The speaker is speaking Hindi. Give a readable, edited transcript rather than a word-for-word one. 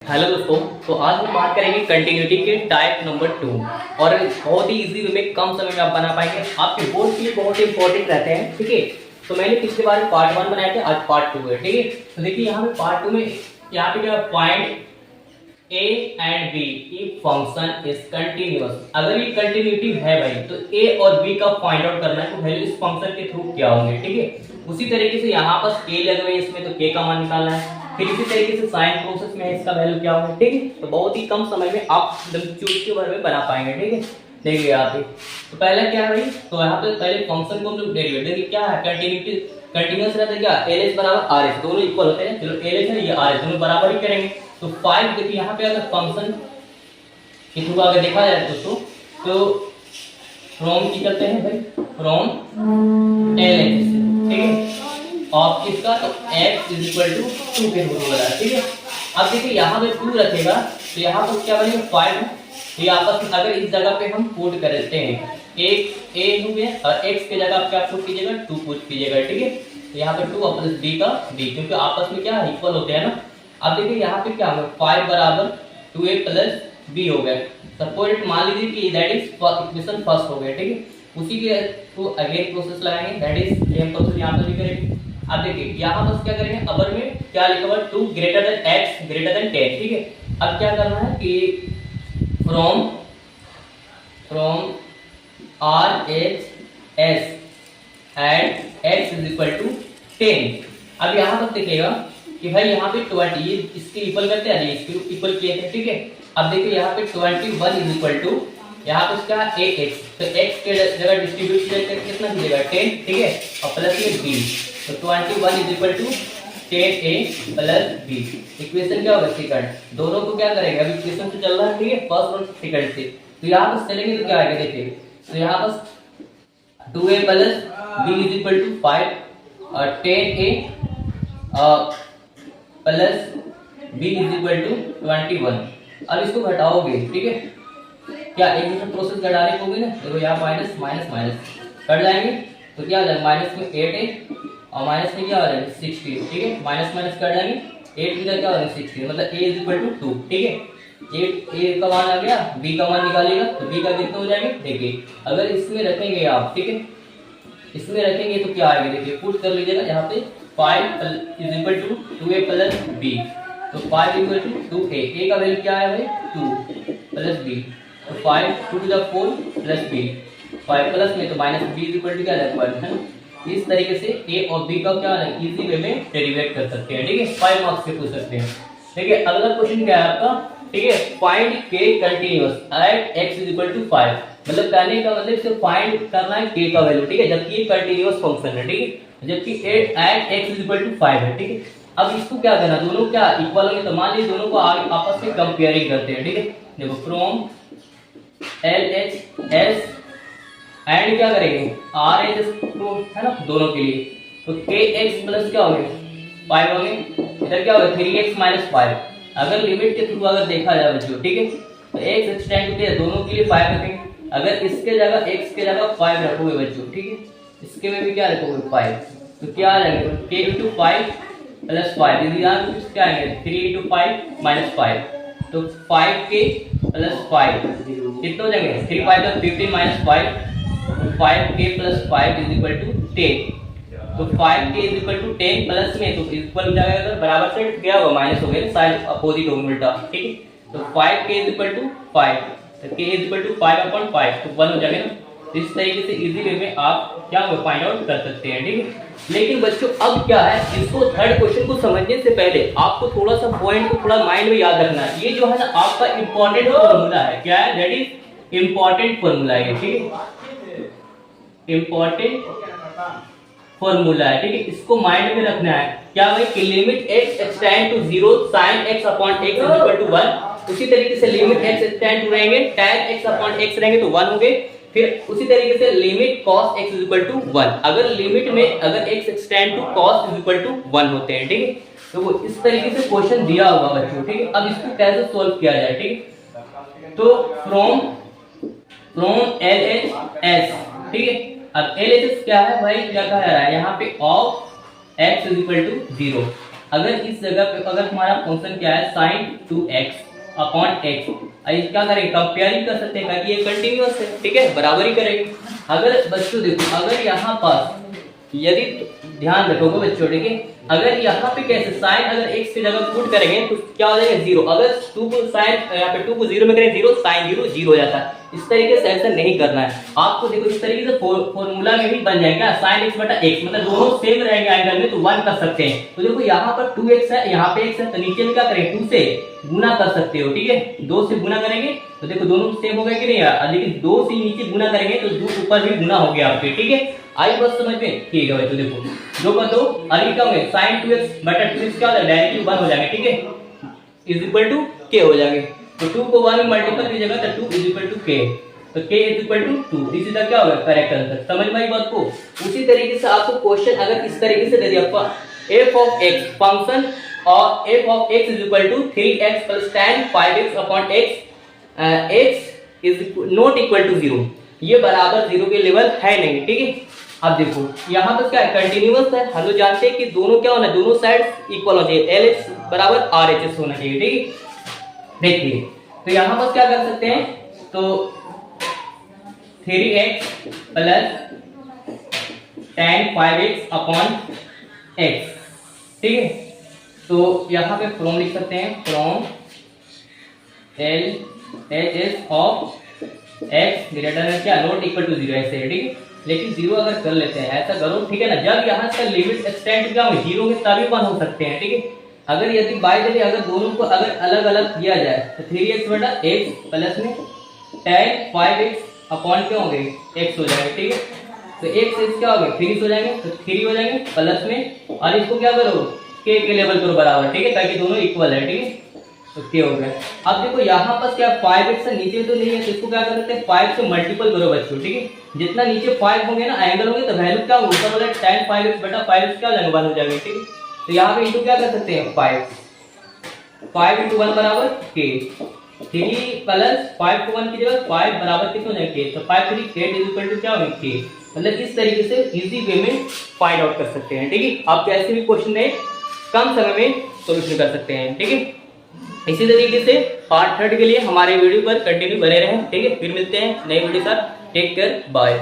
हेलो दोस्तों, तो आज हम बात करेंगे कंटिन्यूटी के टाइप नंबर 2 और बहुत ही इजी वे में कम समय में आप बना पाएंगे। आपके बोर्ड के लिए बहुत इंपॉर्टेंट रहते हैं। ठीक है, तो मैंने पिछले बार पार्ट 1 बनाया था, आज पार्ट 2 है। ठीक है, तो देखिए यहाँ पे पार्ट 2 में यहाँ पे क्या point A and B if function is continuous. अगर ये कंटिन्यूटी है भाई तो ए और बी का फाइंड आउट करना है, तो वैल्यू इस फंक्शन के थ्रू क्या होंगे। ठीक है, उसी तरीके से यहाँ पर के लगे हुए इसमें, तो के का मान निकालना है। फिर इसी तरीके से साइन प्रोसेस में इसका वैल्यू क्या होगा। ठीक है, तो बहुत ही कम समय में आप चूज के बारे में बना पाएंगे। ठीक है, देखिए यहाँ पे तो पहला क्या है भाई, तो यहाँ पे पहले फंक्शन को हम लोग डेरिवेट देखिए क्या है, कंटिन्यूटी कंटिन्यूअस रहता है क्या, एलएच बराबर आरएच दोनों इक्वल होते हैं। चलो एलएच है ये आरएच दोनों बराबर ही करेंगे। तो 5 देखिए यहाँ पे अगर फंक्शन के थ्रू अगर देखा जाए दोस्तों तो फ्रॉम की करते हैं भाई, फ्रॉम एलएच। ठीक है, और किसका, तो x इज इक्वल टू 2 के रूट वाला। ठीक है, अब देखिए यहाँ पे 2 रखेगा तो यहाँ पर क्या बनेगा 5 है। तो ये आपस में अगर इस जगह पे हम पुट करते हैं एक a हो गया और x के जगह आप क्या पुट कीजिएगा 2 पुट कीजिएगा। ठीक है, तो यहाँ पे 2 प्लस b का d, क्योंकि आपस में क्या इक्वल होते हैं ना। अब देखिए यहाँ पे क्या होगा 5 बराबर 2a प्लस b हो गया। सपोज मान लीजिए कि दैट इज इक्वेशन फर्स्ट हो गया। ठीक है, उसी के थ्रू अगेन प्रोसेस लगाएंगे, दैट इज सेम प्रोसेस यहाँ पर भी करेंगे। अब देखिए यहाँ बस क्या करेंगे, अबर में क्या लिखा हुआ 2 greater than x greater than 10। ठीक है, अब क्या करना है कि from r h s at x is equal to 10। अब यहाँ पर देखिएगा कि भाई यहाँ पे 20 ये इसके इक्वल करते हैं, इसके इक्वल किए थे। ठीक है, अब देखिए यहाँ पे 21 इज इक्वल टू यहाँ पे क्या ax, तो x के जगह डिस्ट्रीब्यूट करके कितना मिलेगा 10। ठीक है, और प्लस ये b, तो 21 is equal to 10a plus b। Equation क्या होगा सेकंड, दोनों को क्या करेंगे, अभी इक्वेशन से चल रहा है। ठीक है, फर्स्ट और सेकंड से, तो यहाँ पर चलेंगे तो क्या आएगा देखिए, तो यहाँ पर 2a plus b is equal to 5 और 10a plus b is equal to 21। अब इसको घटाओगे, ठीक है, क्या एक दूसरा प्रोसेस घटाने को होगी ना, देखो यहाँ माइनस माइनस माइनस कट जाएंगे तो क्या हो जाएगा, माइनस में 8 है और माइनस में क्या हो जाएगा 60। ठीक है, माइनस माइनस कट जाएंगे, 8 इधर क्या हो जाएगा 60, मतलब a इज इक्वल टू 2। ठीक है, 8 a का मान आ गया, b का मान निकालिएगा तो b का कितना हो जाएंगे देखिए, अगर इसमें रखेंगे आप, ठीक है, इसमें रखेंगे तो क्या आएगा देखिए, पुट कर लीजिएगा यहाँ पे 5 is equal to 2a plus b, तो 5 इक्वल टू 2a, a का वैल्यू क्या है भाई 2 प्लस b, तो 5 2 to the 4 plus b, 5 plus में तो minus b is equal to क्या है 1 है ना। इस तरीके से a और b का क्या है इजी वे में डेरिवेट कर सकते हैं। ठीक है, 5 मार्क्स से पूछ सकते हैं। ठीक है, अगला क्वेश्चन क्या है आपका, ठीक है, find k continuous at x is equal to 5, मतलब कहने का मतलब सिर्फ फाइंड करना है k का वैल्यू। ठीक है, जबकि ये कंटीन्यूअस फंक्शन है। ठीक है, जबकि at x is equal to 5 है। ठीक है, अब इसको क्या करना, दोनों क्या इक्वल होंगे, तो मान लीजिए दोनों को आपस में कंपेयरिंग करते हैं। ठीक है, देखो फ्रॉम LHS एंड क्या करेंगे RHS को, है ना, दोनों के लिए, तो KX प्लस क्या हो गया 5 हो गए, इधर क्या होगा 3x माइनस 5। अगर लिमिट के थ्रू अगर देखा जाए बच्चों, ठीक है, तो x एक्सटेंड टू दोनों के लिए 5 रखेंगे। अगर इसके जगह x के जगह 5 रखोगे बच्चों, ठीक है, इसके में भी क्या रखोगे 5, तो क्या आ जाएगा k इंटू 5 प्लस 5, यदि यहाँ कुछ क्या आएंगे 3 इंटू 5 माइनस 5, तो 5k प्लस 5 कितना हो जाएंगे 3 5 तो 15 minus 5, 5k plus 5 is equal to 10, तो 5k is equal to 10 plus में तो इक्वल हो जाएगा, अगर बराबर से क्या होगा माइनस हो गया, साइन अपोजिट होगा उल्टा। ठीक है, तो 5k इज इक्वल टू 5, तो k इज इक्वल टू 5/5 तो 1 हो जाएगा ना। इस तरीके से इजी वे में आप क्या फाइंड आउट कर सकते हैं। ठीक है, लेकिन बच्चों अब क्या है, इसको थर्ड क्वेश्चन को समझने से पहले आपको थोड़ा सा पॉइंट को थोड़ा माइंड में याद रखना है। ये जो है ना आपका इंपॉर्टेंट फॉर्मूला है, क्या है, दैट इज इंपॉर्टेंट फॉर्मूला है। ठीक है, इंपॉर्टेंट फॉर्मूला है। ठीक है, इसको माइंड में रखना है, क्या भाई कि limit x extend to 0 sin x upon x is equal to 1, उसी तरीके से लिमिट x एक्सटेंड टू रहेंगे tan x अपॉन x रहेंगे तो 1 होंगे। फिर उसी तरीके से limit cos x is equal to 1, अगर लिमिट में अगर x extend to cos is equal to 1 होते हैं। ठीक है, तो वो इस तरीके से क्वेश्चन दिया होगा बच्चों। ठीक है, अब इसको कैसे सॉल्व किया जाए, ठीक है, तो फ्रॉम LHS, ठीक है, अब LHS क्या है भाई, क्या कहा जा रहा है यहाँ पे of x is equal to 0, अगर इस जगह पे अगर हमारा फंक्शन क्या है sin 2x अपॉन x, क्या करेंगे कंपेयरिंग कर सकते हैं ताकि ये कंटिन्यूअस है, ठीक है, बराबरी करेंगे। अगर बच्चों देखो अगर यहाँ पर यदि ध्यान रखोगे बच्चों, ठीक है, अगर यहाँ पे कैसे साइन अगर x की जगह पुट करेंगे तो क्या हो जाएगा 0, अगर 2 को साइन यहाँ पे 2 को 0 में करें 0, साइन 0 0 हो जाता है। इस तरीके से ऐसा नहीं करना है आपको। देखो इस तरीके से फॉर्मूला में भी बन जाएगा साइन x बटा x, मतलब दोनों सेम रहेंगे एंगल में तो 1 कर सकते हैं। तो देखो यहाँ पर 2x है, यहाँ पे x है, तो नीचे में क्या करेंगे 2 से गुना कर सकते हो, ठीक है, 2 से गुना करेंगे तो देखो दोनों सेम हो गए कि नहीं, लेकिन 2 से नीचे गुना करेंगे तो 2 ऊपर भी गुना हो गया आपके, ठीक है। आई बस समझ में, ठीक है। तो देखो 2 का 2 और क्या होंगे sin 2x बटा 2x क्या हो जाएगा डायरेक्टली 1 हो जाएंगे, ठीक है, इज इक्वल टू k हो जाएंगे। तो 2 को 1 में मल्टीपल कीजिएगा तो 2 इज इक्वल टू k, तो k is equal to 2, this is the क्या होगा करेक्ट आंसर। समझ में आई बात को। उसी तरीके से आपको क्वेश्चन अगर इस तरीके से दे दिया f ऑफ x फंक्शन और f of x is equal to 3x plus tan 5x upon x, x is not equal to 0, ये बराबर 0 के लेवल है नहीं, ठीक है। अब देखो यहाँ पर क्या है कंटिन्यूअस है, हम लोग जानते हैं कि दोनों क्या होना, दोनों साइड इक्वल होना चाहिए, LH बराबर RHS होना चाहिए, ठीक है। देखिए तो यहाँ पर क्या कर सकते हैं, तो 3x plus tan 5x upon x, ठीक है। तो यहाँ पे फ्रॉम लिख सकते हैं, from LHS of x greater then क्या नॉट इक्वल टू 0 ऐसे है, ठीक है। लेकिन 0 अगर कर लेते हैं ऐसा करो, ठीक है ना, जब यहाँ से लिमिट एक्सटेंड क्या हो 0 के तभी 1 हो सकते हैं, ठीक है। अगर यदि बाय द वे अगर दोनों को अगर अलग अलग किया जाए तो 3x बटा x प्लस में tan 5x अपॉन क्या होंगे x हो जाएगा, ठीक है। तो x क्या हो गए 3 हो जाएंगे, तो 3 हो जाएंगे प्लस में, और इसको क्या करो k के लेवल करो बराबर, ठीक है, ताकि दोनों इक्वल है, ठीक है। तो क्या हो गया। अब देखो यहाँ पर क्या 5x से नीचे तो नहीं है, तो इसको क्या कर सकते हैं 5 से मल्टीपल करो बच्चों, ठीक है। जितना नीचे 5 होंगे ना एंगल होंगे तो वैल्यू क्या होगा ऊपर वाला tan 5x बटा 5x क्या हो जाएगा 1 हो जाएगा, ठीक है। तो यहाँ पे इनटू क्या कर सकते हैं 5 into 1 बराबर k, 3 प्लस 5 को 1 की जगह 5 बराबर कितना हो जाएगा k, तो 5 3 8 इज इक्वल टू क्या होगा k। मतलब इस तरीके से इजी वे में फाइंड आउट कर सकते हैं, ठीक है। आप कैसे भी क्वेश्चन है कम समय में सॉल्यूशन कर सकते हैं, ठीक है। इसी तरीके से पार्ट 3 के लिए हमारे वीडियो पर कंटिन्यू बने रहें, ठीक है। फिर मिलते हैं नई वीडियो के साथ, टेक केयर, बाय।